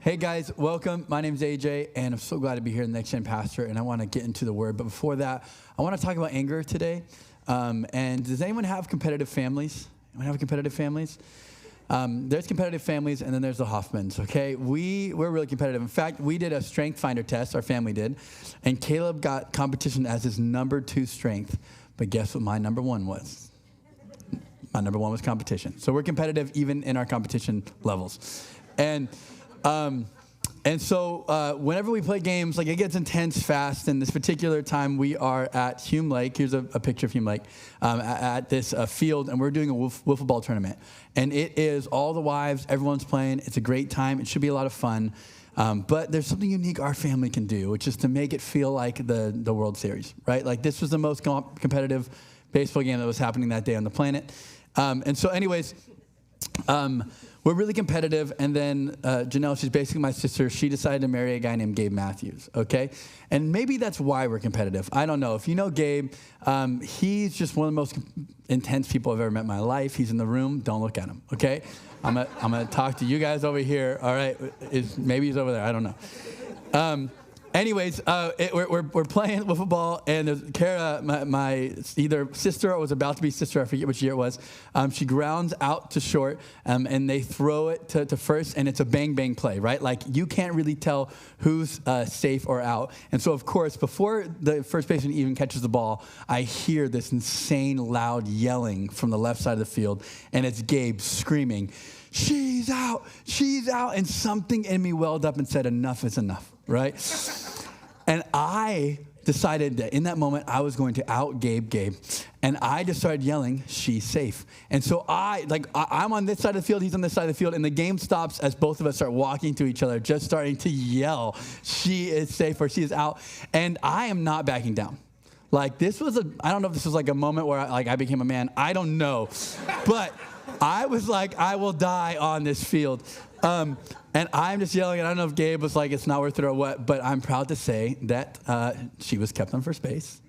Hey guys, welcome. My name's AJ, and I'm so glad to be here, the Next Gen Pastor, and I want to get into the Word. But before that, I want to talk about anger today. And does anyone have competitive families? Anyone have competitive families? There's competitive families, and then there's the Hoffmans, okay? We're really competitive. In fact, we did a strength finder test, our family did, and Caleb got competition as his number 2 strength. But guess what my number 1 was? My number 1 was competition. So we're competitive even in our competition levels. And so whenever we play games, like it gets intense fast. And this particular time, we are at Hume Lake. Here's a picture of Hume Lake at this field, and we're doing a wiffle ball tournament. And it is all the wives, everyone's playing. It's a great time. It should be a lot of fun. But there's something unique our family can do, which is to make it feel like the World Series, right? Like this was the most competitive baseball game that was happening that day on the planet. And so anyways, we're really competitive, and then Janelle, she's basically my sister, she decided to marry a guy named Gabe Matthews, okay? And maybe that's why we're competitive. I don't know. If you know Gabe, he's just one of the most intense people I've ever met in my life. He's in the room. Don't look at him, okay? I'm gonna talk to you guys over here, all right? Maybe he's over there. I don't know. Anyways, we're playing wiffle ball, and there's Kara, my either sister or was about to be sister, I forget which year it was. She grounds out to short, and they throw it to first, and it's a bang-bang play, right? Like, you can't really tell who's safe or out. And so, of course, before the first baseman even catches the ball, I hear this insane loud yelling from the left side of the field, and it's Gabe screaming, she's out, and something in me welled up and said, enough is enough, right? And I decided that in that moment, I was going to out Gabe, and I just started yelling, she's safe. And so I'm on this side of the field, he's on this side of the field, and the game stops as both of us start walking to each other, just starting to yell, she is safe or she is out, and I am not backing down. Like, this was I don't know if this was like a moment where I became a man, I don't know, but I was like, I will die on this field. And I'm just yelling, and I don't know if Gabe was like, it's not worth it or what, but I'm proud to say that she was kept on first base.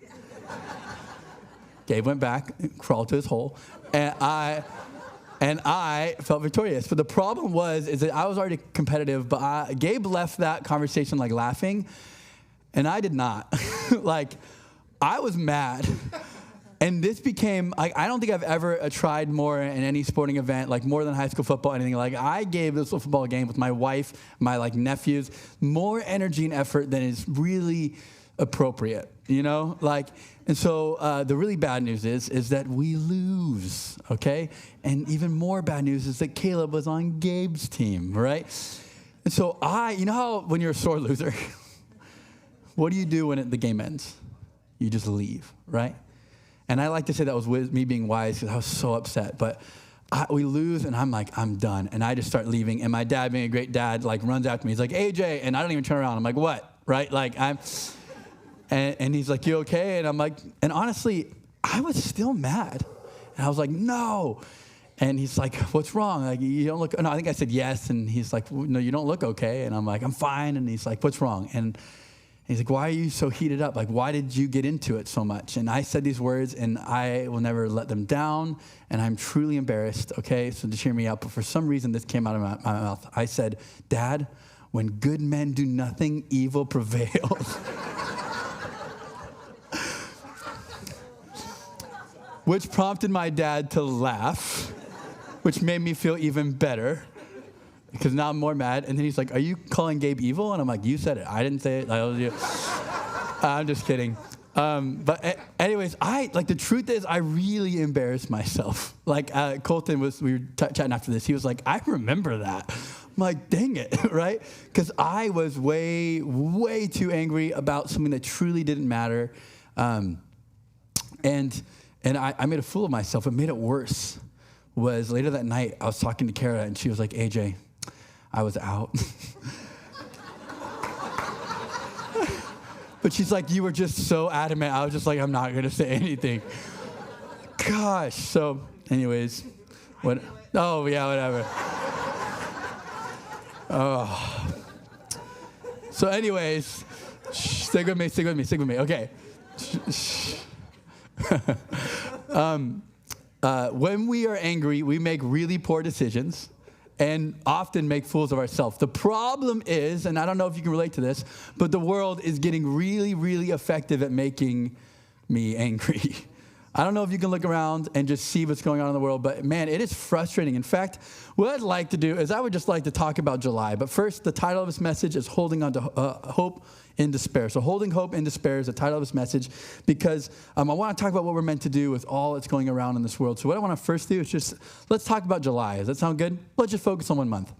Gabe went back, crawled to his hole, and I felt victorious. But the problem is that I was already competitive, but Gabe left that conversation like laughing, and I did not. Like, I was mad. And this became, I don't think I've ever tried more in any sporting event, like more than high school football, anything. Like, I gave this football game with my wife, my nephews, more energy and effort than is really appropriate, you know? Like, and so the really bad news is that we lose, okay? And even more bad news is that Caleb was on Gabe's team, right? And so you know how when you're a sore loser, what do you do when the game ends? You just leave, right? And I like to say that was me being wise because I was so upset. But we lose, and I'm like, I'm done. And I just start leaving. And my dad, being a great dad, runs after me. He's like, AJ. And I don't even turn around. I'm like, what? Right? Like, and he's like, you okay? And I'm like, and honestly, I was still mad. And I was like, no. And he's like, what's wrong? Like, you don't look, no, I think I said yes. And he's like, no, you don't look okay. And I'm like, I'm fine. And he's like, what's wrong? And he's like, why are you so heated up? Like, why did you get into it so much? And I said these words, and I will never let them down, and I'm truly embarrassed, okay? So just hear me out. But for some reason, this came out of my mouth. I said, Dad, when good men do nothing, evil prevails. Which prompted my dad to laugh, which made me feel even better, because now I'm more mad. And then he's like, are you calling Gabe evil? And I'm like, you said it. I didn't say it. That was you. I'm just kidding. But anyways, the truth is, I really embarrassed myself. Like, Colton we were chatting after this. He was like, I remember that. I'm like, dang it, right? Because I was way, way too angry about something that truly didn't matter. And I made a fool of myself. What made it worse was later that night, I was talking to Kara, and she was like, AJ, I was out. But she's like, you were just so adamant. I was just like, I'm not going to say anything. Gosh. So anyways, what? Oh, yeah, whatever. Oh. So anyways, stick with me. Okay. When we are angry, we make really poor decisions. and often make fools of ourselves. The problem is, and I don't know if you can relate to this, but the world is getting really, really effective at making me angry. I don't know if you can look around and just see what's going on in the world, but man, it is frustrating. In fact, what I'd like to do is I would just like to talk about July. But first, the title of this message is Holding on to Hope in Despair. So Holding Hope in Despair is the title of this message because I want to talk about what we're meant to do with all that's going around in this world. So what I want to first do is let's talk about July. Does that sound good? Let's just focus on 1 month.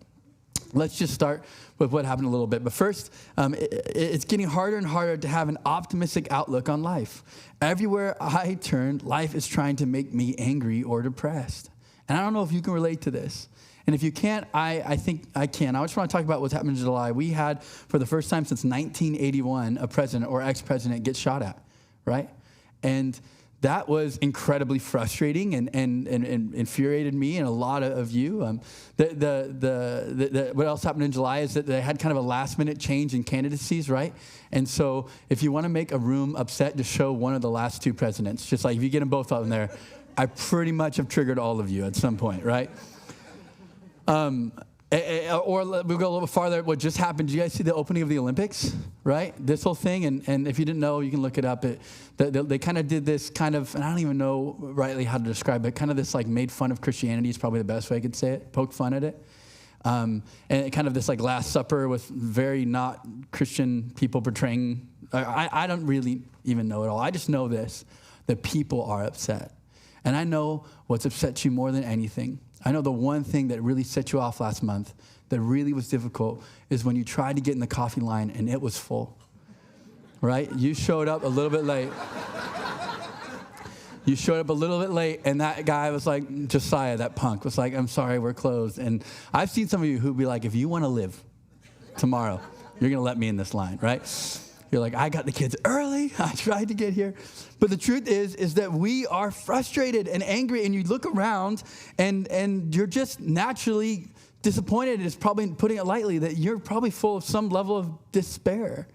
Let's just start with what happened a little bit. But first, it's getting harder and harder to have an optimistic outlook on life. Everywhere I turn, life is trying to make me angry or depressed. And I don't know if you can relate to this. And if you can't, I think I can. I just want to talk about what's happened in July. We had, for the first time since 1981, a president or ex-president get shot at, right? And that was incredibly frustrating and infuriated me and a lot of you. What else happened in July is that they had kind of a last-minute change in candidacies, right? And so if you want to make a room upset, just show one of the last two presidents. Just like if you get them both out in there, I pretty much have triggered all of you at some point, right? Or we'll go a little farther. What just happened, did you guys see the opening of the Olympics, right? This whole thing, and if you didn't know, you can look it up. They kind of did this kind of, and I don't even know rightly how to describe it, kind of this like made fun of Christianity is probably the best way I could say it, poked fun at it. And kind of this like Last Supper with very not Christian people portraying, I don't really even know it all. I just know this, that people are upset. And I know what's upset you more than anything. I know the one thing that really set you off last month that really was difficult is when you tried to get in the coffee line and it was full, right? You showed up a little bit late. You showed up a little bit late, and that guy was like, Josiah, that punk, was like, I'm sorry, we're closed. And I've seen some of you who'd be like, if you want to live tomorrow, you're going to let me in this line, right? You're like, I got the kids early. I tried to get here. But the truth is that we are frustrated and angry, and you look around, and you're just naturally disappointed. It's probably, putting it lightly, that you're probably full of some level of despair,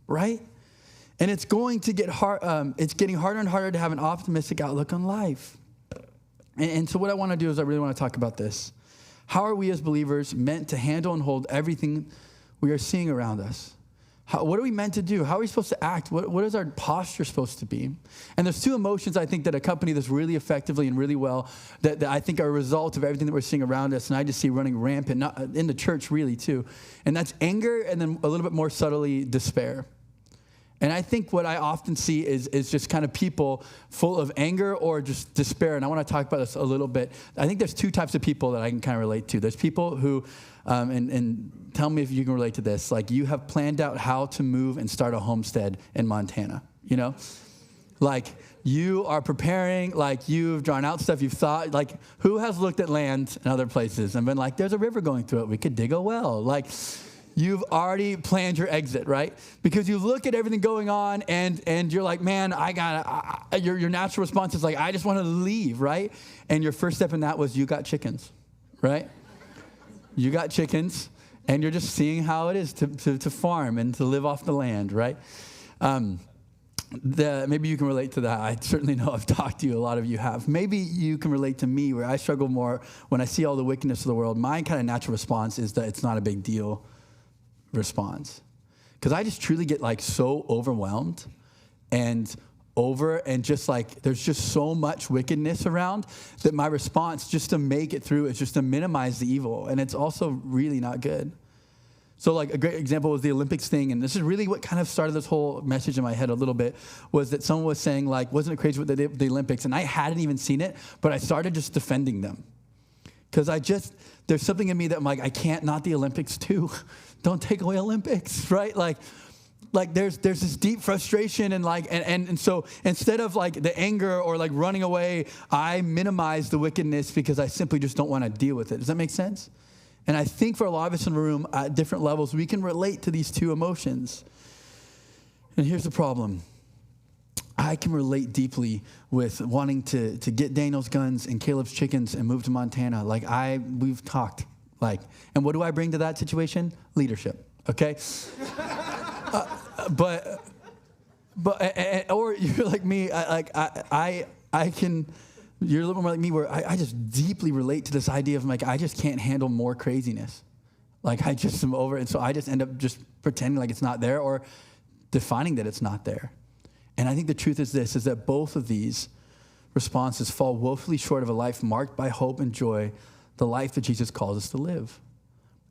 right? And it's going to get hard. It's getting harder and harder to have an optimistic outlook on life. And so what I want to do is I really want to talk about this. How are we as believers meant to handle and hold everything we are seeing around us? What are we meant to do? How are we supposed to act? What is our posture supposed to be? And there's two emotions, I think, that accompany this really effectively and really well that I think are a result of everything that we're seeing around us, and I just see running rampant, not in the church really too. And that's anger, and then a little bit more subtly, despair. And I think what I often see is just kind of people full of anger or just despair. And I want to talk about this a little bit. I think there's two types of people that I can kind of relate to. There's people who, and tell me if you can relate to this, like you have planned out how to move and start a homestead in Montana, you know? Like you are preparing, like you've drawn out stuff, you've thought, like who has looked at land in other places and been like, there's a river going through it, we could dig a well. Like, you've already planned your exit, right? Because you look at everything going on and you're like, man, your natural response is like, I just want to leave, right? And your first step in that was you got chickens, right? You got chickens and you're just seeing how it is to farm and to live off the land, right? Maybe you can relate to that. I certainly know I've talked to you. A lot of you have. Maybe you can relate to me where I struggle more when I see all the wickedness of the world. My kind of natural response is that it's not a big deal response, because I just truly get like so overwhelmed and just like there's just so much wickedness around that my response just to make it through is just to minimize the evil, and it's also really not good. So like a great example was the Olympics thing, and this is really what kind of started this whole message in my head a little bit, was that someone was saying like, wasn't it crazy what they did with the Olympics? And I hadn't even seen it, but I started just defending them. Because there's something in me that I'm like, I can't not the Olympics too. Don't take away Olympics, right? Like there's this deep frustration and so instead of like the anger or like running away, I minimize the wickedness because I simply just don't want to deal with it. Does that make sense? And I think for a lot of us in the room at different levels, we can relate to these two emotions. And here's the problem. I can relate deeply with wanting to get Daniel's guns and Caleb's chickens and move to Montana. Like we've talked, and what do I bring to that situation? Leadership, okay? But or you're like me, I can You're a little more like me where I just deeply relate to this idea of like, I just can't handle more craziness. Like I just am over it. And so I just end up just pretending like it's not there or defining that it's not there. And I think the truth is this, is that both of these responses fall woefully short of a life marked by hope and joy, the life that Jesus calls us to live.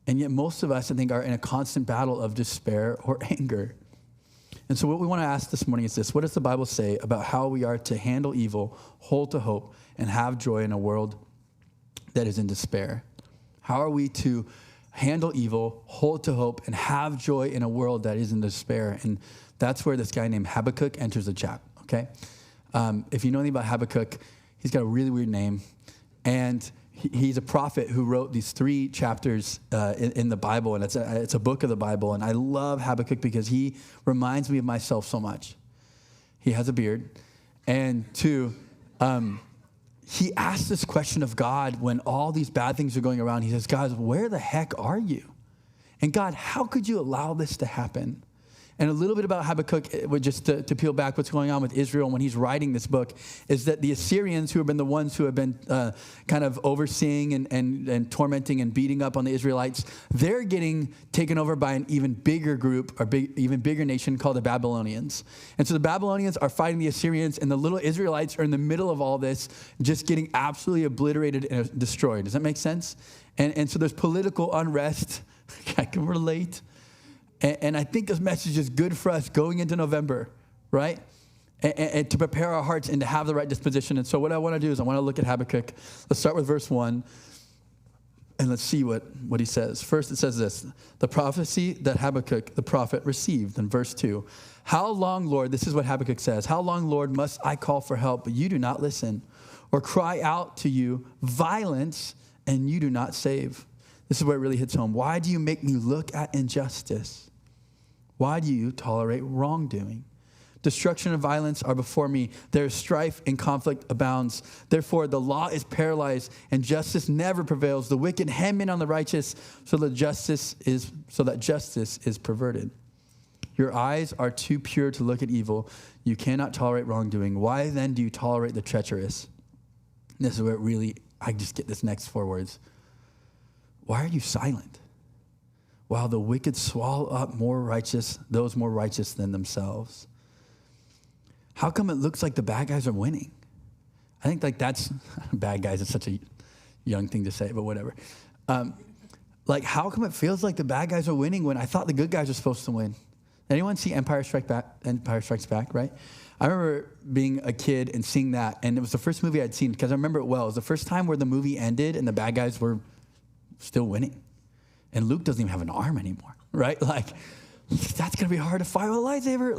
And yet most of us, I think, are in a constant battle of despair or anger. And so what we want to ask this morning is this: what does the Bible say about how we are to handle evil, hold to hope, and have joy in a world that is in despair? How are we to handle evil, hold to hope, and have joy in a world that is in despair? And that's where this guy named Habakkuk enters the chat, okay? If you know anything about Habakkuk, he's got a really weird name. And he's a prophet who wrote these 3 chapters in the Bible, and it's a book of the Bible. And I love Habakkuk because he reminds me of myself so much. He has a beard. And 2, he asks this question of God when all these bad things are going around. He says, God, where the heck are you? And God, how could you allow this to happen? And a little bit about Habakkuk, just to peel back what's going on with Israel when he's writing this book, is that the Assyrians, who have been the ones who have been kind of overseeing and tormenting and beating up on the Israelites, they're getting taken over by an even bigger group, or even bigger nation called the Babylonians. And so the Babylonians are fighting the Assyrians, and the little Israelites are in the middle of all this, just getting absolutely obliterated and destroyed. Does that make sense? And so there's political unrest. I can relate. And I think this message is good for us going into November, right? And to prepare our hearts and to have the right disposition. And so what I want to do is I want to look at Habakkuk. Let's start with verse 1, and let's see what he says. First, it says this: the prophecy that Habakkuk, the prophet, received. In verse 2, how long, Lord, this is what Habakkuk says, how long, Lord, must I call for help, but you do not listen, or cry out to you violence, and you do not save? This is where it really hits home. Why do you make me look at injustice? Why do you tolerate wrongdoing? Destruction and violence are before me. There is strife and conflict abounds. Therefore, the law is paralyzed and justice never prevails. The wicked hem in on the righteous so that justice is perverted. Your eyes are too pure to look at evil. You cannot tolerate wrongdoing. Why then do you tolerate the treacherous? And this is where I just get this next 4 words. Why are you silent? While the wicked swallow up those more righteous than themselves. How come it looks like the bad guys are winning? I think that's, bad guys is such a young thing to say, but whatever. How come it feels like the bad guys are winning when I thought the good guys are supposed to win? Anyone see Empire Strikes Back, right? I remember being a kid and seeing that, and it was the first movie I'd seen because I remember it well. It was the first time where the movie ended and the bad guys were still winning. And Luke doesn't even have an arm anymore, right? That's going to be hard to fight with a lightsaber.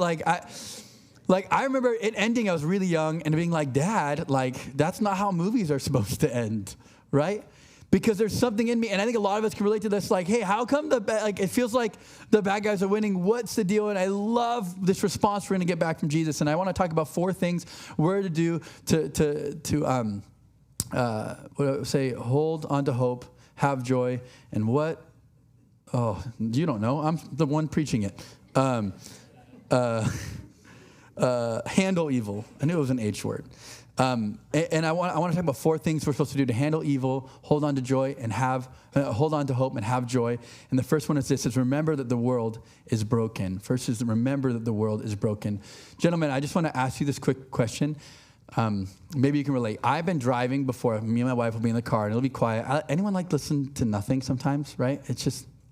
I remember it ending, I was really young, and being like, Dad, that's not how movies are supposed to end, right? Because there's something in me, and I think a lot of us can relate to this, hey, how come it feels like the bad guys are winning? What's the deal? And I love this response we're going to get back from Jesus. And I want to talk about 4 things we're to do hold on to hope, have joy, and what? Oh, you don't know. I'm the one preaching it. Handle evil. I knew it was an H word. And I want to talk about 4 things we're supposed to do to handle evil, hold on to joy, and hold on to hope and have joy. And the first one is this: remember that the world is broken. First is remember that the world is broken. Gentlemen, I just want to ask you this quick question. Maybe you can relate. I've been driving before. Me and my wife will be in the car, and it'll be quiet. Anyone listen to nothing sometimes, right?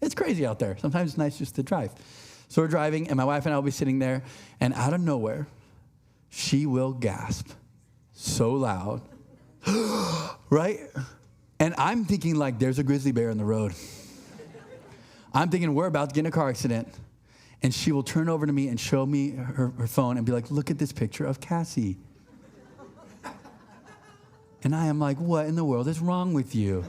It's crazy out there. Sometimes it's nice just to drive. So we're driving, and my wife and I will be sitting there, and out of nowhere, she will gasp so loud, right? And I'm thinking there's a grizzly bear in the road. I'm thinking we're about to get in a car accident, and she will turn over to me and show me her phone and be like, look at this picture of Cassie. And I am like, what in the world is wrong with you?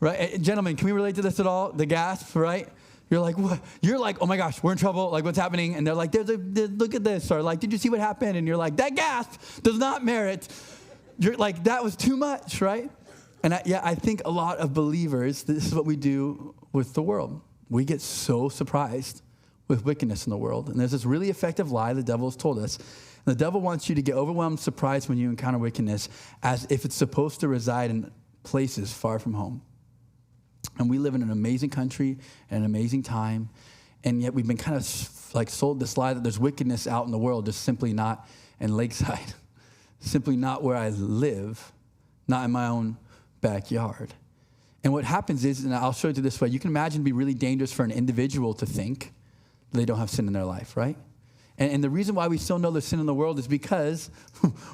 Right? Gentlemen, can we relate to this at all? The gasp, right? You're like, what? You're like, oh my gosh, we're in trouble. What's happening? And they're like, look at this. Or did you see what happened? And you're like, that gasp does not merit. You're like, that was too much, right? And I think a lot of believers, this is what we do with the world. We get so surprised with wickedness in the world. And there's this really effective lie the devil has told us. And the devil wants you to get overwhelmed, surprised when you encounter wickedness, as if it's supposed to reside in places far from home. And we live in an amazing country and an amazing time, and yet we've been kind of like sold this lie that there's wickedness out in the world, just simply not in Lakeside, simply not where I live, not in my own backyard. And what happens is, and I'll show it to you this way, you can imagine it'd be really dangerous for an individual to think they don't have sin in their life, right? And the reason why we still know there's sin in the world is because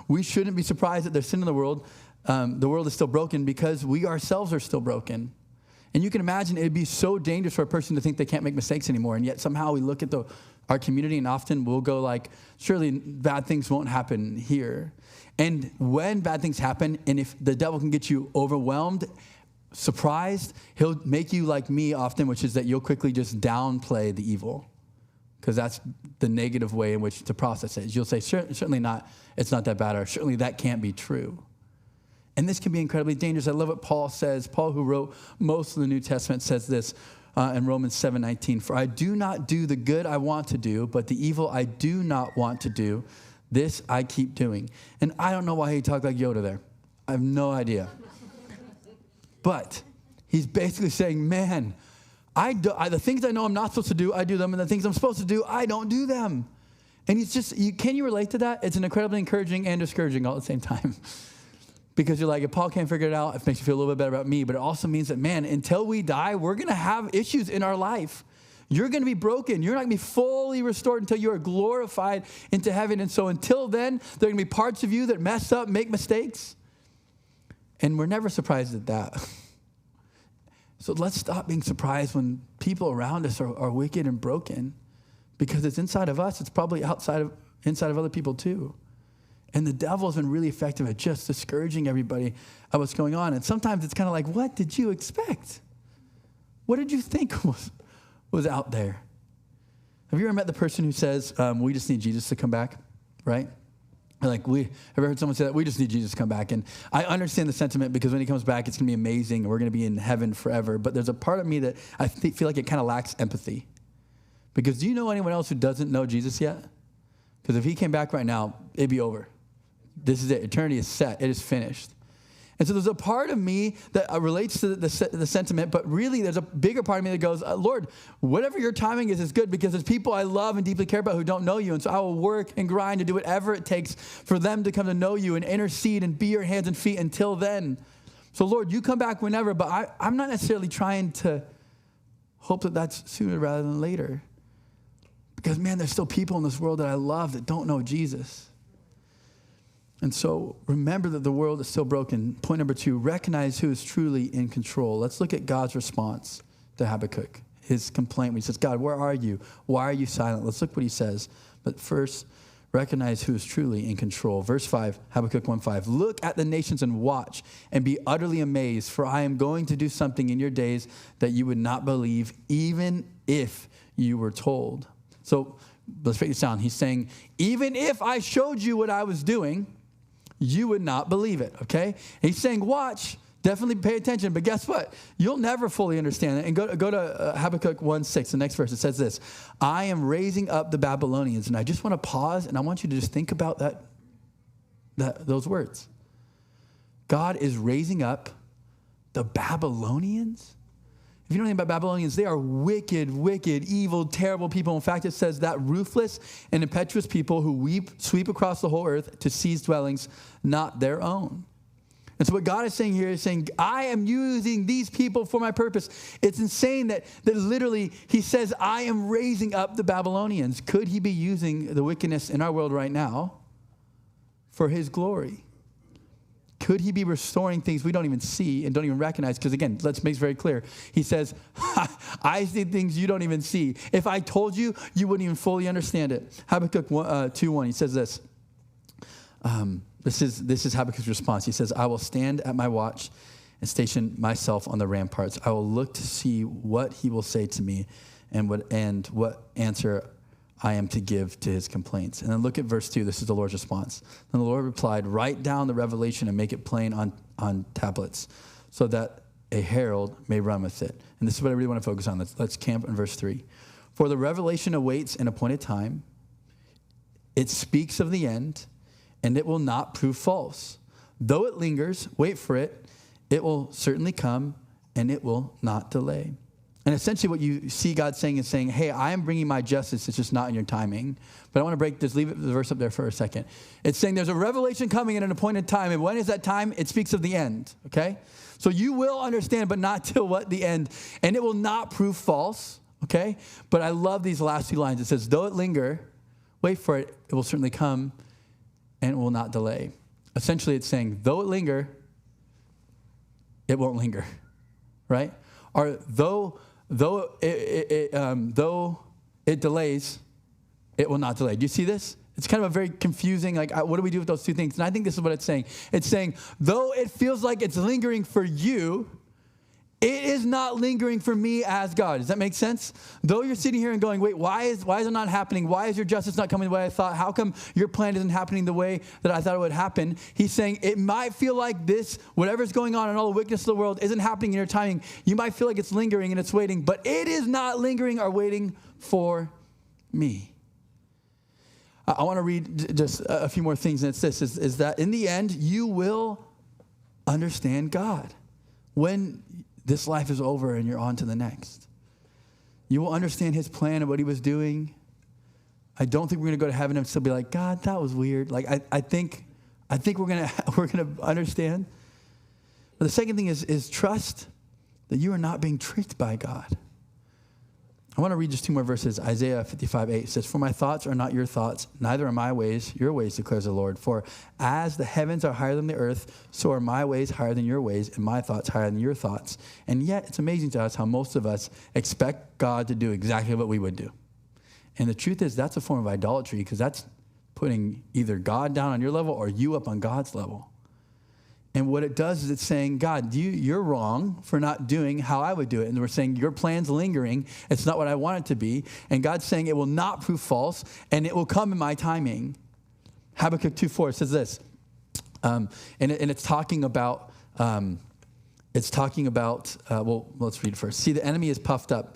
we shouldn't be surprised that there's sin in the world. The world is still broken because we ourselves are still broken. And you can imagine it'd be so dangerous for a person to think they can't make mistakes anymore. And yet somehow we look at our community and often we'll go like, surely bad things won't happen here. And when bad things happen, and if the devil can get you overwhelmed, surprised, he'll make you like me often, which is that you'll quickly just downplay the evil. Because that's the negative way in which to process it. You'll say, certainly not, it's not that bad, or certainly that can't be true. And this can be incredibly dangerous. I love what Paul says. Paul, who wrote most of the New Testament, says this in Romans 7:19. For I do not do the good I want to do, but the evil I do not want to do, this I keep doing. And I don't know why he talked like Yoda there. I have no idea. But he's basically saying, man, the things I know I'm not supposed to do, I do them. And the things I'm supposed to do, I don't do them. And he's just, can you relate to that? It's an incredibly encouraging and discouraging all at the same time. Because you're like, if Paul can't figure it out, it makes you feel a little bit better about me. But it also means that, man, until we die, we're going to have issues in our life. You're going to be broken. You're not going to be fully restored until you are glorified into heaven. And so until then, there are going to be parts of you that mess up, make mistakes. And we're never surprised at that. So let's stop being surprised when people around us are wicked and broken. Because it's inside of us. It's probably inside of other people too. And the devil's been really effective at just discouraging everybody at what's going on. And sometimes it's kind of like, what did you expect? What did you think was out there? Have you ever met the person who says, we just need Jesus to come back, right? Like, have you ever heard someone say that? We just need Jesus to come back. And I understand the sentiment because when he comes back, it's going to be amazing and we're going to be in heaven forever. But there's a part of me that I feel like it kind of lacks empathy. Because do you know anyone else who doesn't know Jesus yet? Because if he came back right now, it'd be over. This is it. Eternity is set. It is finished. And so there's a part of me that relates to the sentiment, but really there's a bigger part of me that goes, Lord, whatever your timing is good because there's people I love and deeply care about who don't know you. And so I will work and grind and do whatever it takes for them to come to know you and intercede and be your hands and feet until then. So Lord, you come back whenever, but I'm not necessarily trying to hope that that's sooner rather than later. Because, man, there's still people in this world that I love that don't know Jesus. And so remember that the world is still broken. Point number 2, recognize who is truly in control. Let's look at God's response to Habakkuk, his complaint when he says, God, where are you? Why are you silent? Let's look what he says. But first, recognize who is truly in control. Verse 5, Habakkuk 1:5. Look at the nations and watch and be utterly amazed, for I am going to do something in your days that you would not believe, even if you were told. So let's break this down. He's saying, even if I showed you what I was doing, you would not believe it, okay? And he's saying, watch, definitely pay attention, but guess what? You'll never fully understand it. And go to Habakkuk 1:6, the next verse. It says this, I am raising up the Babylonians. And I just want to pause, and I want you to just think about those words. God is raising up the Babylonians? If you know anything about Babylonians, they are wicked, evil, terrible people. In fact, it says that ruthless and impetuous people who sweep across the whole earth to seize dwellings not their own. And so what God is saying here is saying, I am using these people for my purpose. It's insane that literally he says, I am raising up the Babylonians. Could he be using the wickedness in our world right now for his glory? Could he be restoring things we don't even see and don't even recognize? Because again, let's make it very clear. He says, I see things you don't even see. If I told you, you wouldn't even fully understand it. Habakkuk 2:1, he says this. This is Habakkuk's response. He says, I will stand at my watch and station myself on the ramparts. I will look to see what he will say to me and what answer I am to give to his complaints. And then look at verse 2. This is the Lord's response. Then the Lord replied, write down the revelation and make it plain on tablets so that a herald may run with it. And this is what I really want to focus on. Let's camp in verse 3. For the revelation awaits an appointed time. It speaks of the end, and it will not prove false. Though it lingers, wait for it. It will certainly come, and it will not delay. And essentially what you see God saying is saying, hey, I am bringing my justice. It's just not in your timing. But I want to break this, leave the verse up there for a second. It's saying there's a revelation coming at an appointed time. And when is that time? It speaks of the end, okay? So you will understand, but not till what? The end. And it will not prove false, okay? But I love these last two lines. It says, though it linger, wait for it. It will certainly come, and it will not delay. Essentially, it's saying, though it linger, it won't linger, right? Or though it delays, it will not delay. Do you see this? It's kind of a very confusing, like, what do we do with those two things? And I think this is what it's saying. It's saying, though it feels like it's lingering for you, it is not lingering for me as God. Does that make sense? Though you're sitting here and going, wait, why is it not happening? Why is your justice not coming the way I thought? How come your plan isn't happening the way that I thought it would happen? He's saying it might feel like this, whatever's going on in all the wickedness of the world isn't happening in your timing. You might feel like it's lingering and it's waiting, but it is not lingering or waiting for me. I want to read just a few more things, and it's this, is that in the end, you will understand God. When this life is over and you're on to the next, you will understand his plan and what he was doing. I don't think we're going to go to heaven and still be like, God, that was weird. Like, I think we're going to understand. But the second thing is trust that you are not being tricked by God. I want to read just two more verses. Isaiah 55:8 says, for my thoughts are not your thoughts, neither are my ways your ways, declares the Lord. For as the heavens are higher than the earth, so are my ways higher than your ways, and my thoughts higher than your thoughts. And yet it's amazing to us how most of us expect God to do exactly what we would do. And the truth is that's a form of idolatry, because that's putting either God down on your level or you up on God's level. And what it does is it's saying, God, you're wrong for not doing how I would do it. And we're saying your plan's lingering. It's not what I want it to be. And God's saying it will not prove false, and it will come in my timing. Habakkuk 2:4 says this, and it's talking about, well, let's read it first. See, the enemy is puffed up.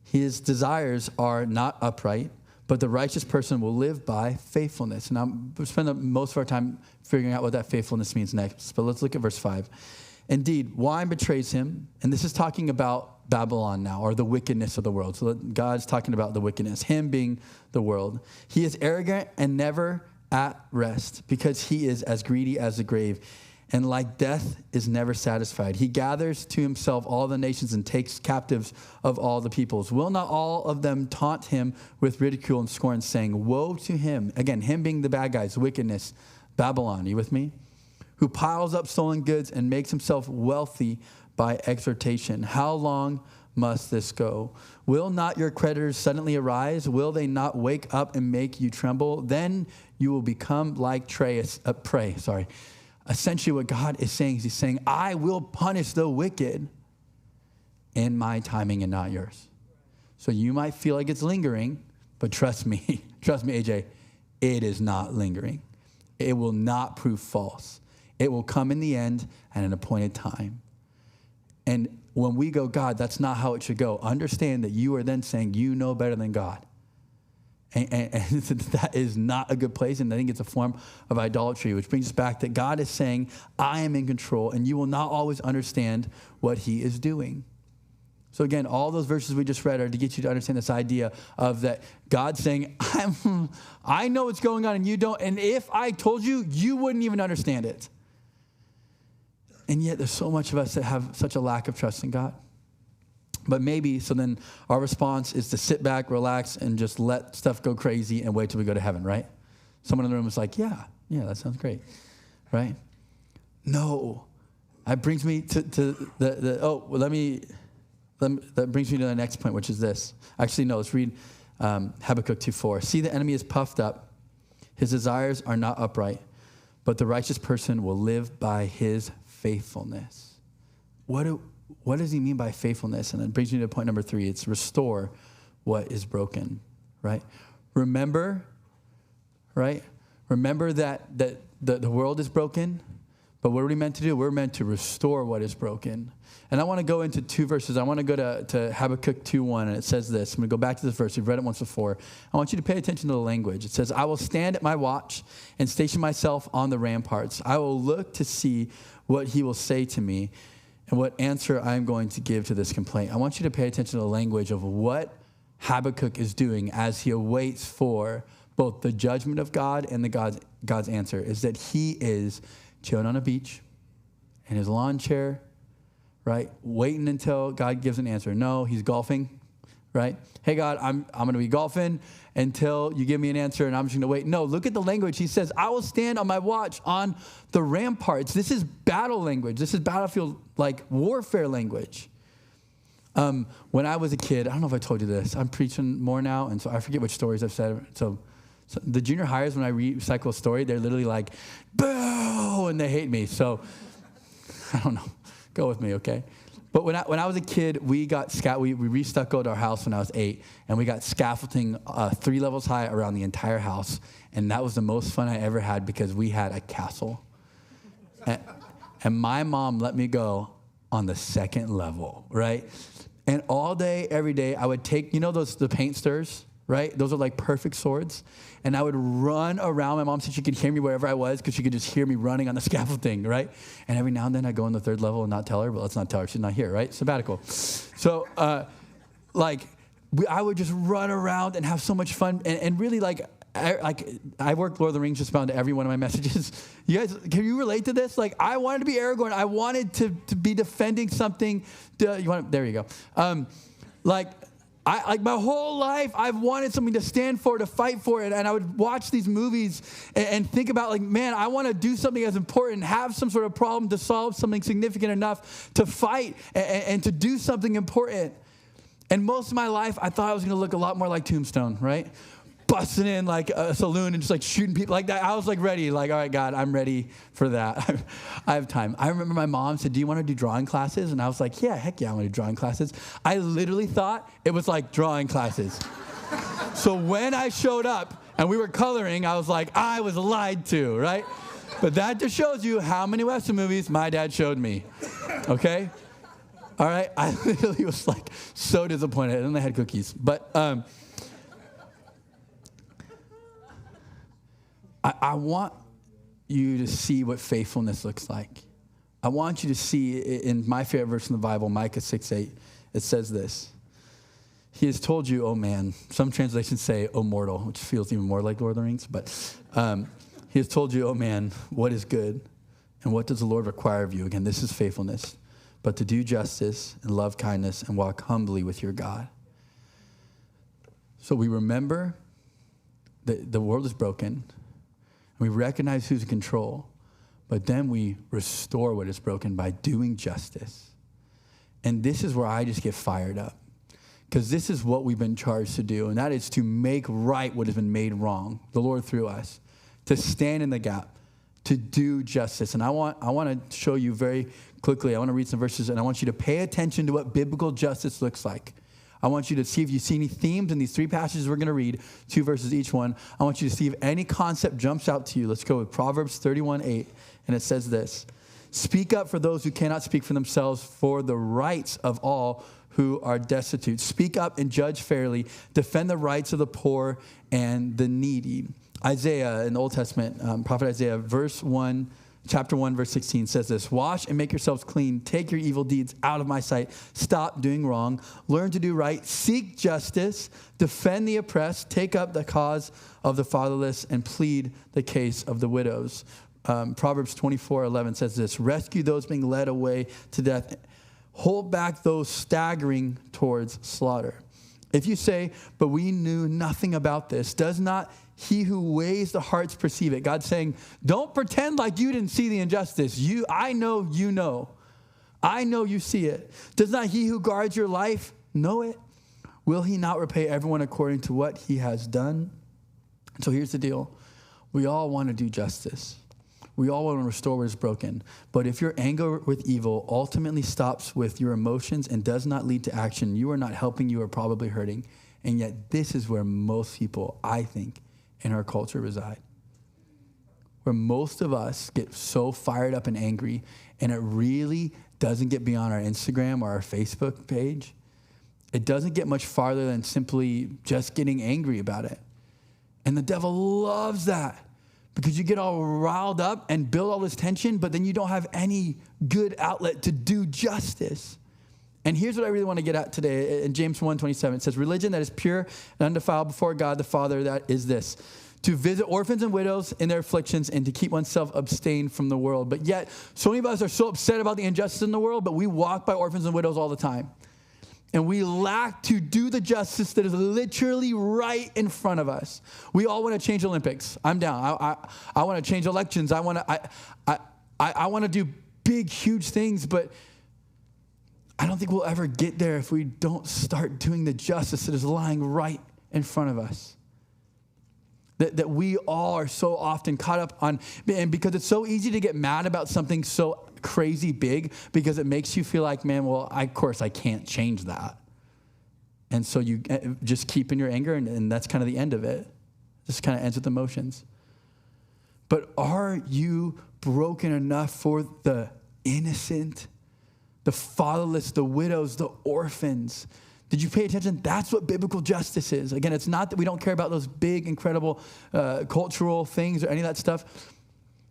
His desires are not upright, but the righteous person will live by faithfulness. And we'll spend most of our time figuring out what that faithfulness means next. But let's look at verse 5. Indeed, wine betrays him. And this is talking about Babylon now, or the wickedness of the world. So God's talking about the wickedness, him being the world. He is arrogant and never at rest, because he is as greedy as the grave. And like death is never satisfied. He gathers to himself all the nations and takes captives of all the peoples. Will not all of them taunt him with ridicule and scorn, saying, woe to him. Again, him being the bad guys, wickedness, Babylon. Are you with me? Who piles up stolen goods and makes himself wealthy by exhortation. How long must this go? Will not your creditors suddenly arise? Will they not wake up and make you tremble? Then you will become like prey. Essentially what God is saying is he's saying, I will punish the wicked in my timing and not yours. So you might feel like it's lingering, but trust me, AJ, it is not lingering. It will not prove false. It will come in the end at an appointed time. And when we go, God, that's not how it should go. Understand that you are then saying you know better than God. And that is not a good place, and I think it's a form of idolatry, which brings us back that God is saying, I am in control, and you will not always understand what he is doing. So again, all those verses we just read are to get you to understand this idea of that God saying, I know what's going on and you don't, and if I told you, you wouldn't even understand it. And yet there's so much of us that have such a lack of trust in God. But maybe, so then our response is to sit back, relax, and just let stuff go crazy and wait till we go to heaven, right? Someone in the room is like, yeah, that sounds great, right? No. That brings me to that brings me to the next point, which is this. Actually, no, let's read Habakkuk 2:4. See, the enemy is puffed up. His desires are not upright, but the righteous person will live by his faithfulness. What does he mean by faithfulness? And it brings me to point number 3. It's restore what is broken, right? Remember that the world is broken, But what are we meant to do? We're meant to restore what is broken. And I want to go into 2 verses. I want to go to Habakkuk 2:1, and it says this. I'm going to go back to this verse. We've read it once before. I want you to pay attention to the language. It says, I will stand at my watch and station myself on the ramparts. I will look to see what he will say to me and what answer I am going to give to this complaint. I want you to pay attention to the language of what Habakkuk is doing as he awaits for both the judgment of God and the God's answer, is that he is chilling on a beach in his lawn chair, right? Waiting until God gives an answer. No, he's golfing, right? Hey, God, I'm going to be golfing until you give me an answer, and I'm just going to wait. No, look at the language. He says, I will stand on my watch on the ramparts. This is battle language. This is battlefield, like warfare language. When I was a kid, I don't know if I told you this. I'm preaching more now, and so I forget which stories I've said. So the junior hires, when I recycle a story, they're literally like, boo, and they hate me. So I don't know. Go with me, okay? But when I was a kid, we got we restuccoed our house when I was 8, and we got scaffolding 3 levels high around the entire house, and that was the most fun I ever had because we had a castle. And my mom let me go on the 2nd level, right? And all day, every day, I would take, the paint stirrers, right? Those are like perfect swords. And I would run around. My mom said she could hear me wherever I was because she could just hear me running on the scaffolding, right? And every now and then I'd go on the 3rd level and not tell her, but let's not tell her. She's not here, right? Sabbatical. So, I would just run around and have so much fun. And really, I worked Lord of the Rings just about into every one of my messages. You guys, can you relate to this? Like, I wanted to be Aragorn. I wanted to be defending something. There you go. My whole life, I've wanted something to stand for, to fight for it. And I would watch these movies and think about, man, I want to do something as important, have some sort of problem to solve, something significant enough to fight and to do something important. And most of my life, I thought I was going to look a lot more like Tombstone, right? Busting in like a saloon and just shooting people like that. I was ready, all right, God, I'm ready for that. I have time. I remember my mom said, do you want to do drawing classes? And I was like, yeah, heck yeah, I want to do drawing classes. I literally thought it was like drawing classes. So when I showed up and we were coloring, I was like, I was lied to, right? But that just shows you how many Western movies my dad showed me, okay? All right, I literally was so disappointed. And they had cookies. But I want you to see what faithfulness looks like. I want you to see in my favorite verse in the Bible, Micah 6:8, it says this. He has told you, oh man. Some translations say, oh mortal, which feels even more like Lord of the Rings. But he has told you, oh man, what is good? And what does the Lord require of you? Again, this is faithfulness. But to do justice and love kindness and walk humbly with your God. So we remember that the world is broken. We recognize who's in control, but then we restore what is broken by doing justice. And this is where I just get fired up, because this is what we've been charged to do, and that is to make right what has been made wrong, the Lord through us, to stand in the gap, to do justice. And I want to show you very quickly, I want to read some verses, and I want you to pay attention to what biblical justice looks like. I want you to see if you see any themes in these 3 passages we're going to read, 2 verses each one. I want you to see if any concept jumps out to you. Let's go with Proverbs 31:8, and it says this. Speak up for those who cannot speak for themselves, for the rights of all who are destitute. Speak up and judge fairly. Defend the rights of the poor and the needy. Isaiah, in the Old Testament, prophet Isaiah, Chapter 1, verse 16 says this. Wash and make yourselves clean. Take your evil deeds out of my sight. Stop doing wrong. Learn to do right. Seek justice. Defend the oppressed. Take up the cause of the fatherless and plead the case of the widows. Proverbs 24:11 says this. Rescue those being led away to death. Hold back those staggering towards slaughter. If you say, but we knew nothing about this, does not he who weighs the hearts perceive it? God's saying, don't pretend like you didn't see the injustice. I know you know. I know you see it. Does not he who guards your life know it? Will he not repay everyone according to what he has done? So here's the deal. We all want to do justice. We all want to restore what is broken. But if your anger with evil ultimately stops with your emotions and does not lead to action, you are not helping, you are probably hurting. And yet this is where most people, I think, in our culture reside. where most of us get so fired up and angry, and it really doesn't get beyond our Instagram or our Facebook page. It doesn't get much farther than simply just getting angry about it. And the devil loves that because you get all riled up and build all this tension, but then you don't have any good outlet to do justice. And here's what I really want to get at today. In James 1:27, it says, religion that is pure and undefiled before God the Father, that is this: to visit orphans and widows in their afflictions and to keep oneself abstained from the world. But yet, so many of us are so upset about the injustice in the world, but we walk by orphans and widows all the time. And we lack to do the justice that is literally right in front of us. We all want to change Olympics. I'm down. I want to change elections. I want to do big, huge things, but I don't think we'll ever get there if we don't start doing the justice that is lying right in front of us. That we all are so often caught up on, and because it's so easy to get mad about something so crazy big, because it makes you feel like, man, well, of course I can't change that. And so you just keep in your anger, and that's kind of the end of it. Just kind of ends with emotions. But are you broken enough for the innocent, the fatherless, the widows, the orphans? Did you pay attention? That's what biblical justice is. Again, it's not that we don't care about those big, incredible cultural things or any of that stuff.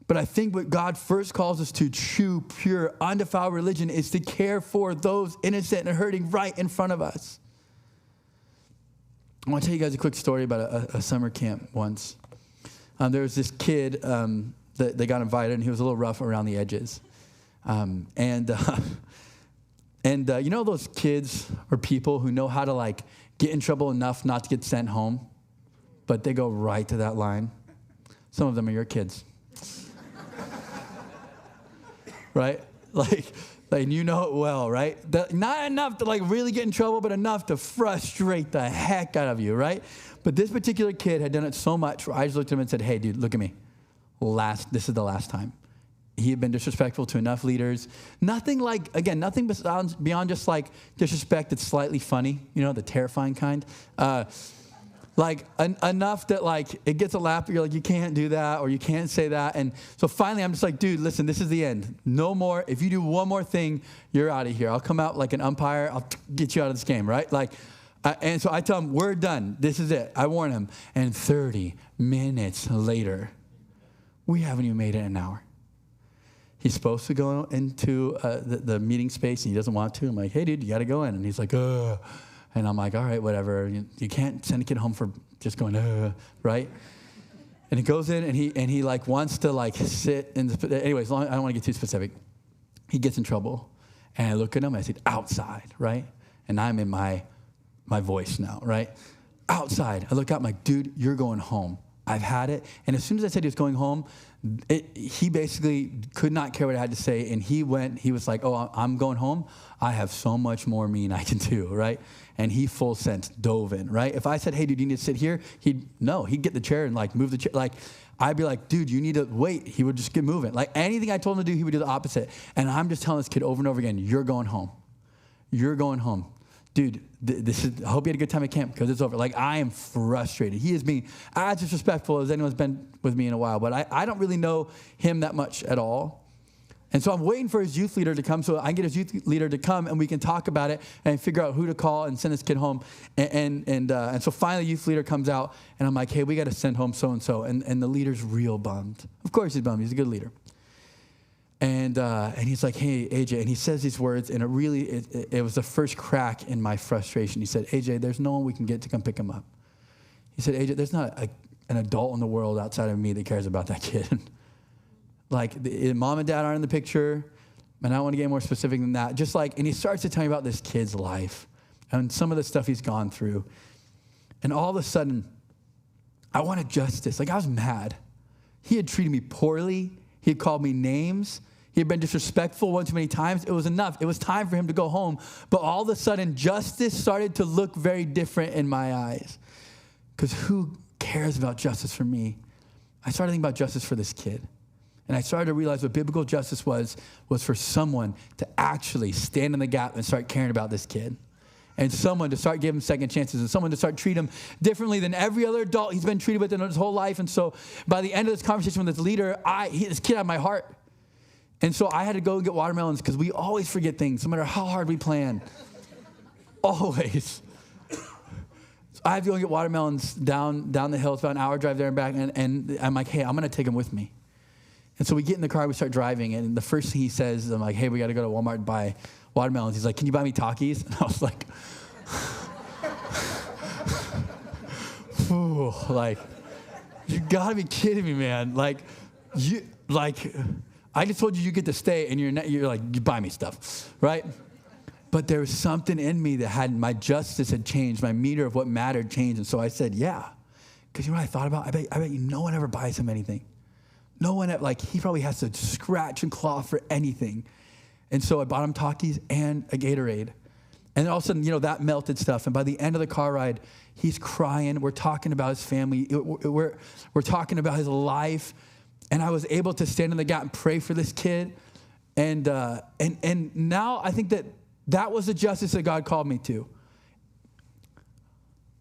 But I think what God first calls us to, true, pure, undefiled religion, is to care for those innocent and hurting right in front of us. I want to tell you guys a quick story about a summer camp once. There was this kid that they got invited, and he was a little rough around the edges. And you know those kids or people who know how to like get in trouble enough not to get sent home, but they go right to that line? Some of them are your kids. Right? Like you know it well, right? Not enough to like really get in trouble, but enough to frustrate the heck out of you, right? But this particular kid had done it so much where I just looked at him and said, hey, dude, look at me. This is the last time. He had been disrespectful to enough leaders. Nothing beyond just like disrespect that's slightly funny, you know, the terrifying kind. Enough that like it gets a laugh, but you're like, you can't do that or you can't say that. And so finally I'm just like, dude, listen, this is the end. No more. If you do one more thing, you're out of here. I'll come out like an umpire. I'll get you out of this game, right? And so I tell him, we're done. This is it. I warn him. And 30 minutes later, we haven't even made it an hour. He's supposed to go into the meeting space, and he doesn't want to. I'm like, hey, dude, you got to go in. And he's like, ugh. And I'm like, all right, whatever. You can't send a kid home for just going, right? And he goes in, and he like wants to like sit in the, anyways, I don't want to get too specific. He gets in trouble. And I look at him, and I said, outside, right? And I'm in my voice now, right? Outside. I look out, I'm like, dude, you're going home. I've had it. And as soon as I said he was going home, he basically could not care what I had to say. And he was like, oh, I'm going home. I have so much more mean I can do, right? And he full sense dove in, right? If I said, hey, dude, you need to sit here, he'd get the chair and like move the chair. Like, I'd be like, dude, you need to wait. He would just get moving. Like anything I told him to do, he would do the opposite. And I'm just telling this kid over and over again, you're going home. You're going home. Dude, I hope you had a good time at camp because it's over. Like, I am frustrated. He is being as disrespectful as anyone's been with me in a while, but I don't really know him that much at all. And so I'm waiting for his youth leader to come so I can get his youth leader to come and we can talk about it and figure out who to call and send this kid home. And so finally the youth leader comes out and I'm like, hey, we got to send home so-and-so. And the leader's real bummed. Of course he's bummed. He's a good leader. And he's like, hey, AJ, and he says these words, and it was the first crack in my frustration. He said, AJ, there's no one we can get to come pick him up. He said, AJ, there's not an adult in the world outside of me that cares about that kid. Like, mom and dad aren't in the picture, and I don't want to get more specific than that. Just like, and he starts to tell me about this kid's life and some of the stuff he's gone through. And all of a sudden, I wanted justice. Like, I was mad. He had treated me poorly. He had called me names. He had been disrespectful one too many times. It was enough. It was time for him to go home. But all of a sudden, justice started to look very different in my eyes. Because who cares about justice for me? I started thinking about justice for this kid. And I started to realize what biblical justice was for someone to actually stand in the gap and start caring about this kid. and someone to start giving him second chances, and someone to start treat him differently than every other adult he's been treated with in his whole life. And so by the end of this conversation with this leader, this kid had my heart. And so I had to go and get watermelons because we always forget things, no matter how hard we plan. Always. So I have to go and get watermelons down the hill. It's about an hour drive there and back. And I'm like, hey, I'm going to take them with me. And so we get in the car, we start driving. And the first thing he says is, I'm like, hey, we got to go to Walmart and buy watermelons. He's like, can you buy me Takis? And I was like, ooh, like, you got to be kidding me, man. I just told you get to stay, and you're like, you buy me stuff, right? But there was something in me that my justice had changed. My meter of what mattered changed. And so I said, yeah. Because you know what I thought about? I bet you no one ever buys him anything. No one, he probably has to scratch and claw for anything. And so I bought him Takis and a Gatorade. And then all of a sudden, that melted stuff. And by the end of the car ride, he's crying. We're talking about his family. We're talking about his life. And I was able to stand in the gap and pray for this kid. And now I think that was the justice that God called me to.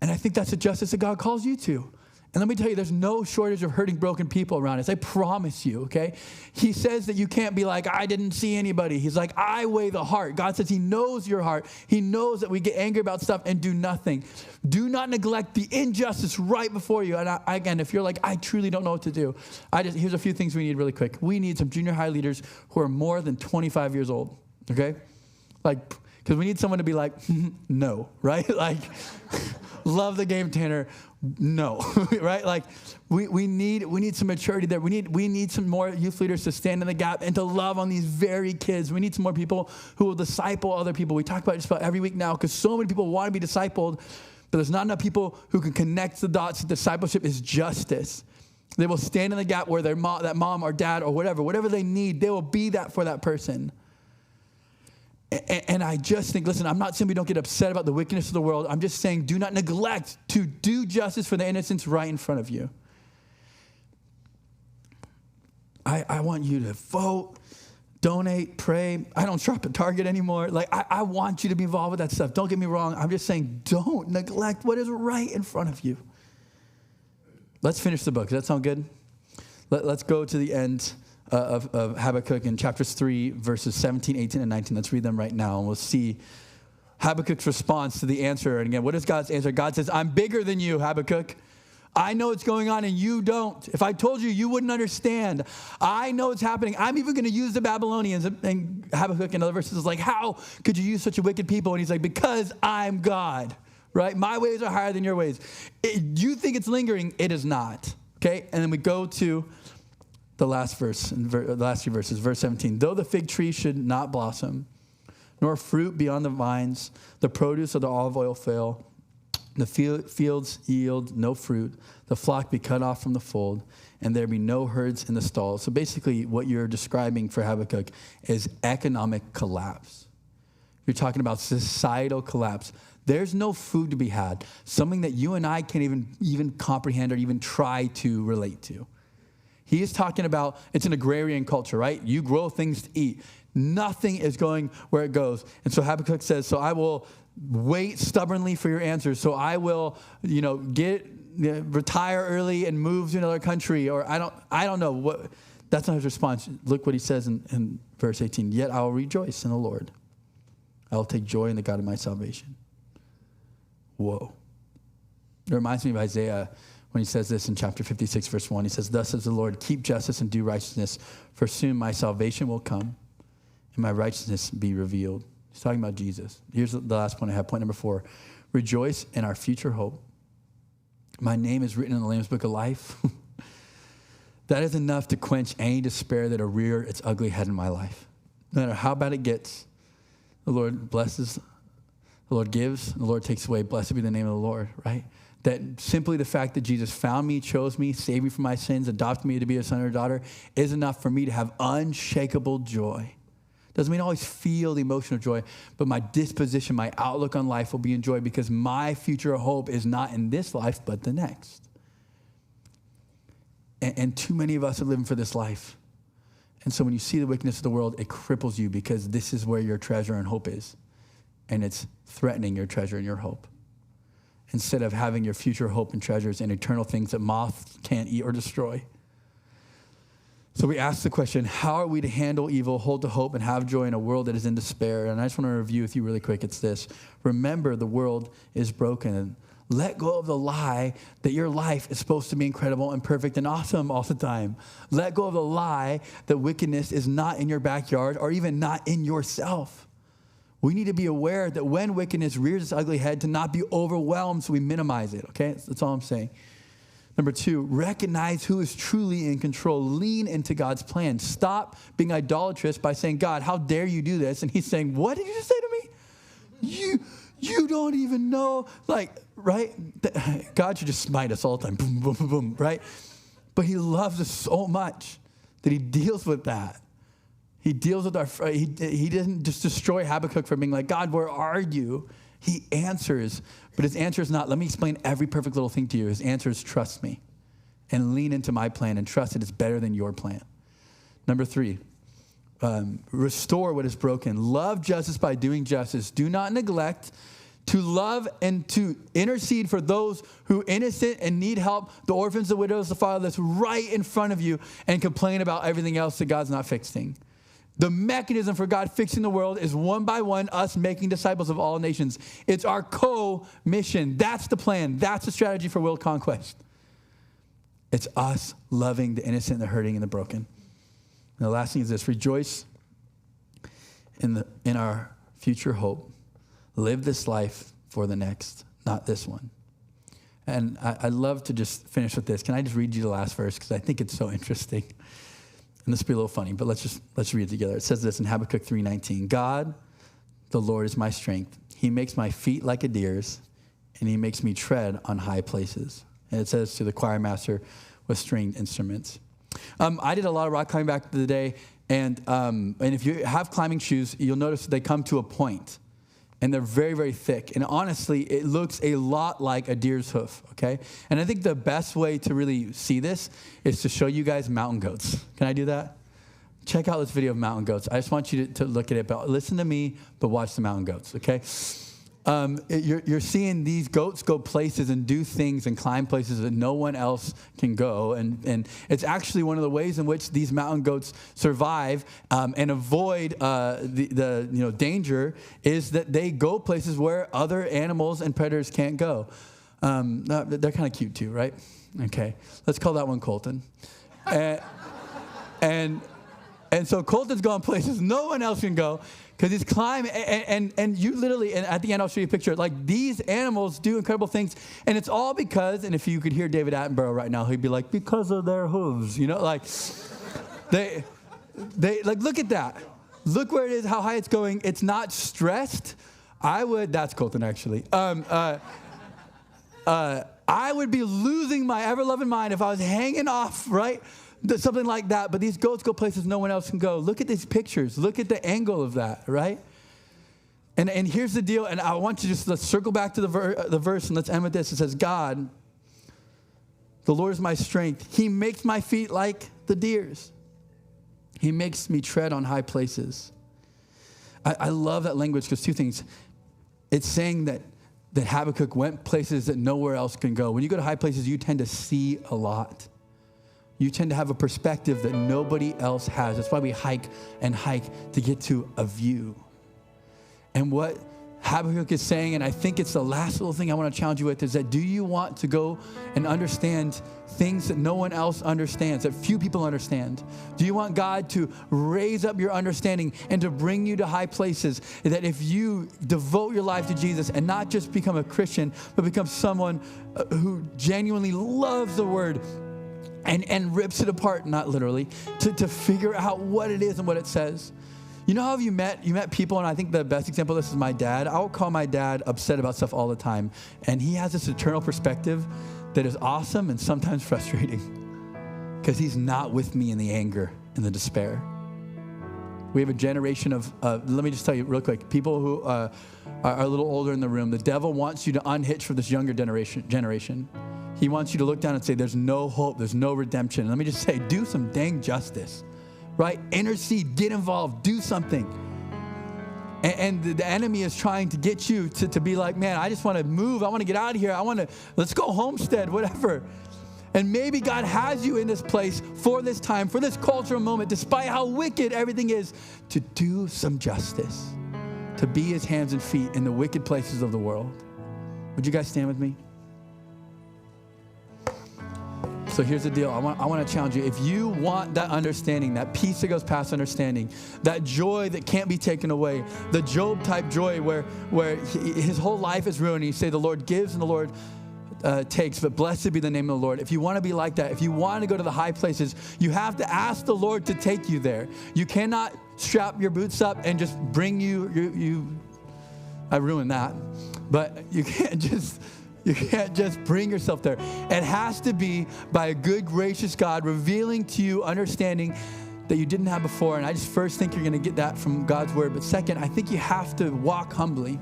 And I think that's the justice that God calls you to. And let me tell you, there's no shortage of hurting, broken people around us. I promise you, okay? He says that you can't be like, I didn't see anybody. He's like, I weigh the heart. God says he knows your heart. He knows that we get angry about stuff and do nothing. Do not neglect the injustice right before you. And again, if you're like, I truly don't know what to do, here's a few things we need really quick. We need some junior high leaders who are more than 25 years old, okay? Because we need someone to be like, no, right? Love the game, Tanner. No, right? We need some maturity there. We need some more youth leaders to stand in the gap and to love on these very kids. We need some more people who will disciple other people. We talk about it just about every week now because so many people want to be discipled, but there's not enough people who can connect the dots. Discipleship is justice. They will stand in the gap where that mom or dad or whatever they need, they will be that for that person. And I just think, listen, I'm not saying we don't get upset about the wickedness of the world. I'm just saying do not neglect to do justice for the innocents right in front of you. I want you to vote, donate, pray. I don't shop at Target anymore. I want you to be involved with that stuff. Don't get me wrong. I'm just saying don't neglect what is right in front of you. Let's finish the book. Does that sound good? Let's go to the end of Habakkuk in chapters 3, verses 17, 18, and 19. Let's read them right now, and we'll see Habakkuk's response to the answer. And again, what is God's answer? God says, I'm bigger than you, Habakkuk. I know what's going on, and you don't. If I told you, you wouldn't understand. I know what's happening. I'm even going to use the Babylonians. And Habakkuk in other verses is like, how could you use such a wicked people? And he's like, because I'm God, right? My ways are higher than your ways. You think it's lingering. It is not, okay? And then we go to the last verse, the last few verses, verse 17. Though the fig tree should not blossom, nor fruit be on the vines, the produce of the olive oil fail, the fields yield no fruit, the flock be cut off from the fold, and there be no herds in the stalls. So basically what you're describing for Habakkuk is economic collapse. You're talking about societal collapse. There's no food to be had, something that you and I can't even comprehend or even try to relate to. He is talking about, it's an agrarian culture, right? You grow things to eat. Nothing is going where it goes. And so Habakkuk says, so I will wait stubbornly for your answers. So I will, retire early and move to another country. Or I don't know. What. That's not his response. Look what he says in verse 18. Yet I will rejoice in the Lord. I will take joy in the God of my salvation. Whoa. It reminds me of Isaiah when he says this in chapter 56, verse 1. He says, thus says the Lord, keep justice and do righteousness, for soon my salvation will come and my righteousness be revealed. He's talking about Jesus. Here's the last point I have. Point number 4. Rejoice in our future hope. My name is written in the Lamb's Book of Life. That is enough to quench any despair that will rear its ugly head in my life. No matter how bad it gets, the Lord blesses, the Lord gives, the Lord takes away. Blessed be the name of the Lord, right? That simply the fact that Jesus found me, chose me, saved me from my sins, adopted me to be a son or daughter is enough for me to have unshakable joy. Doesn't mean I always feel the emotional joy, but my disposition, my outlook on life will be in joy because my future hope is not in this life, but the next. And too many of us are living for this life. And so when you see the wickedness of the world, it cripples you because this is where your treasure and hope is and it's threatening your treasure and your hope. Instead of having your future hope and treasures in eternal things that moth can't eat or destroy. So we ask the question, how are we to handle evil, hold to hope, and have joy in a world that is in despair? And I just want to review with you really quick. It's this. Remember, the world is broken. Let go of the lie that your life is supposed to be incredible and perfect and awesome all the time. Let go of the lie that wickedness is not in your backyard or even not in yourself. We need to be aware that when wickedness rears its ugly head, to not be overwhelmed, so we minimize it, okay? That's all I'm saying. Number 2, recognize who is truly in control. Lean into God's plan. Stop being idolatrous by saying, God, how dare you do this? And he's saying, what did you just say to me? You don't even know. Like, right? God should just smite us all the time. Boom, boom, boom, boom, right? But he loves us so much that he deals with that. He deals with our, he doesn't just destroy Habakkuk for being like, God, where are you? He answers, but his answer is not, let me explain every perfect little thing to you. His answer is, trust me and lean into my plan and trust it is better than your plan. Number 3, restore what is broken. Love justice by doing justice. Do not neglect to love and to intercede for those who are innocent and need help, the orphans, the widows, the fatherless, right in front of you, and complain about everything else that God's not fixing. The mechanism for God fixing the world is one by one, us making disciples of all nations. It's our co-mission. That's the plan. That's the strategy for world conquest. It's us loving the innocent, the hurting, and the broken. And the last thing is this: rejoice in our future hope. Live this life for the next, not this one. And I'd love to just finish with this. Can I just read you the last verse? Because I think it's so interesting. And this will be a little funny, but let's read it together. It says this in Habakkuk 3:19. God, the Lord, is my strength. He makes my feet like a deer's, and he makes me tread on high places. And it says to the choir master with stringed instruments. I did a lot of rock climbing back in the day, and if you have climbing shoes, you'll notice they come to a point. And they're very, very thick. And honestly, it looks a lot like a deer's hoof, okay? And I think the best way to really see this is to show you guys mountain goats. Can I do that? Check out this video of mountain goats. I just want you to look at it, but listen to me, but watch the mountain goats, okay? You're seeing these goats go places and do things and climb places that no one else can go. And it's actually one of the ways in which these mountain goats survive and avoid the danger is that they go places where other animals and predators can't go. They're kind of cute too, right? Okay, let's call that one Colton. And so Colton's going places no one else can go. Because he's climbing, and you literally, and at the end I'll show you a picture, like these animals do incredible things, and it's all because, and if you could hear David Attenborough right now, he'd be like, because of their hooves, like, they like, look at that. Look where it is, how high it's going. It's not stressed. That's Colton actually. I would be losing my ever-loving mind if I was hanging off, right? Something like that, but these goats go places no one else can go. Look at these pictures. Look at the angle of that, right? And here's the deal, and I want to let's circle back to the verse, and let's end with this. It says, God, the Lord is my strength. He makes my feet like the deer's. He makes me tread on high places. I love that language because two things. It's saying that Habakkuk went places that nowhere else can go. When you go to high places, you tend to see a lot. You tend to have a perspective that nobody else has. That's why we hike and hike to get to a view. And what Habakkuk is saying, and I think it's the last little thing I want to challenge you with, is that do you want to go and understand things that no one else understands, that few people understand? Do you want God to raise up your understanding and to bring you to high places, that if you devote your life to Jesus and not just become a Christian, but become someone who genuinely loves the Word, and rips it apart, not literally, to figure out what it is and what it says. You know how you met people, and I think the best example of this is my dad. I'll call my dad upset about stuff all the time, and he has this eternal perspective that is awesome and sometimes frustrating because he's not with me in the anger and the despair. We have a generation of, let me just tell you real quick, people who are a little older in the room. The devil wants you to unhitch for this younger generation. He wants you to look down and say, there's no hope, there's no redemption. And let me just say, do some dang justice, right? Intercede, get involved, do something. And the enemy is trying to get you to be like, man, I just want to move. I want to get out of here. Let's go homestead, whatever. And maybe God has you in this place for this time, for this cultural moment, despite how wicked everything is, to do some justice, to be his hands and feet in the wicked places of the world. Would you guys stand with me? So here's the deal. I want to challenge you. If you want that understanding, that peace that goes past understanding, that joy that can't be taken away, the Job-type joy where his whole life is ruined, and you say the Lord gives and the Lord takes, but blessed be the name of the Lord. If you want to be like that, if you want to go to the high places, you have to ask the Lord to take you there. You cannot strap your boots up and just bring you I ruined that. But you can't just bring yourself there. It has to be by a good, gracious God revealing to you understanding that you didn't have before. And I just first think you're going to get that from God's word. But second, I think you have to walk humbly.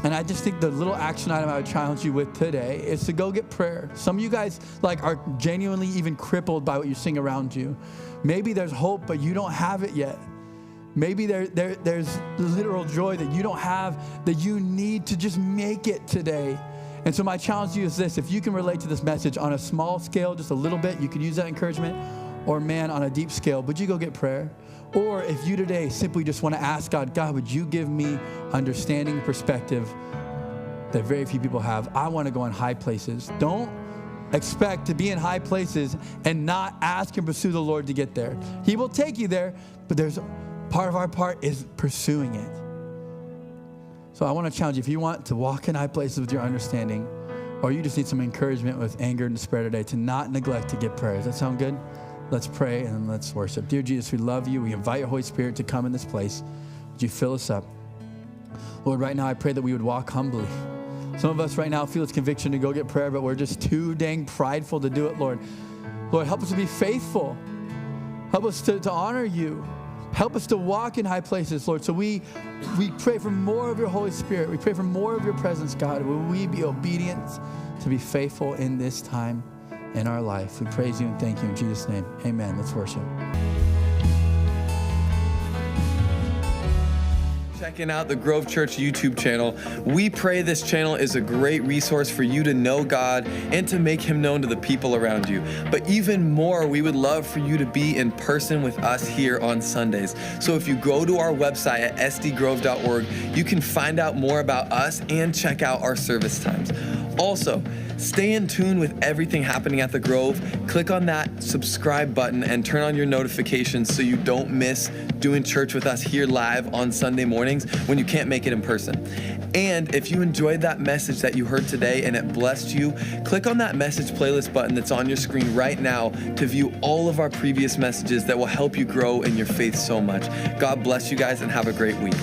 And I just think the little action item I would challenge you with today is to go get prayer. Some of you guys are genuinely even crippled by what you're seeing around you. Maybe there's hope, but you don't have it yet. Maybe there's literal joy that you don't have, that you need to just make it today. And so my challenge to you is this: if you can relate to this message on a small scale, just a little bit, you could use that encouragement. Or man, on a deep scale, would you go get prayer? Or if you today simply just want to ask God, would you give me understanding, perspective that very few people have? I want to go in high places. Don't expect to be in high places and not ask and pursue the Lord to get there. He will take you there, but there's part of our part is pursuing it. So I want to challenge you, if you want to walk in high places with your understanding, or you just need some encouragement with anger and despair today, to not neglect to get prayer. Does that sound good? Let's pray and let's worship. Dear Jesus, we love you. We invite your Holy Spirit to come in this place. Would you fill us up? Lord, right now I pray that we would walk humbly. Some of us right now feel this conviction to go get prayer, but we're just too dang prideful to do it, Lord. Lord, help us to be faithful. Help us to honor you. Help us to walk in high places, Lord. So we pray for more of your Holy Spirit. We pray for more of your presence, God. Will we be obedient to be faithful in this time in our life? We praise you and thank you in Jesus' name. Amen. Let's worship. Checking out the Grove Church YouTube channel. We pray this channel is a great resource for you to know God and to make him known to the people around you. But even more, we would love for you to be in person with us here on Sundays. So if you go to our website at sdgrove.org, you can find out more about us and check out our service times. Also, stay in tune with everything happening at the Grove. Click on that subscribe button and turn on your notifications so you don't miss doing church with us here live on Sunday mornings when you can't make it in person. And if you enjoyed that message that you heard today and it blessed you, click on that message playlist button that's on your screen right now to view all of our previous messages that will help you grow in your faith so much. God bless you guys and have a great week.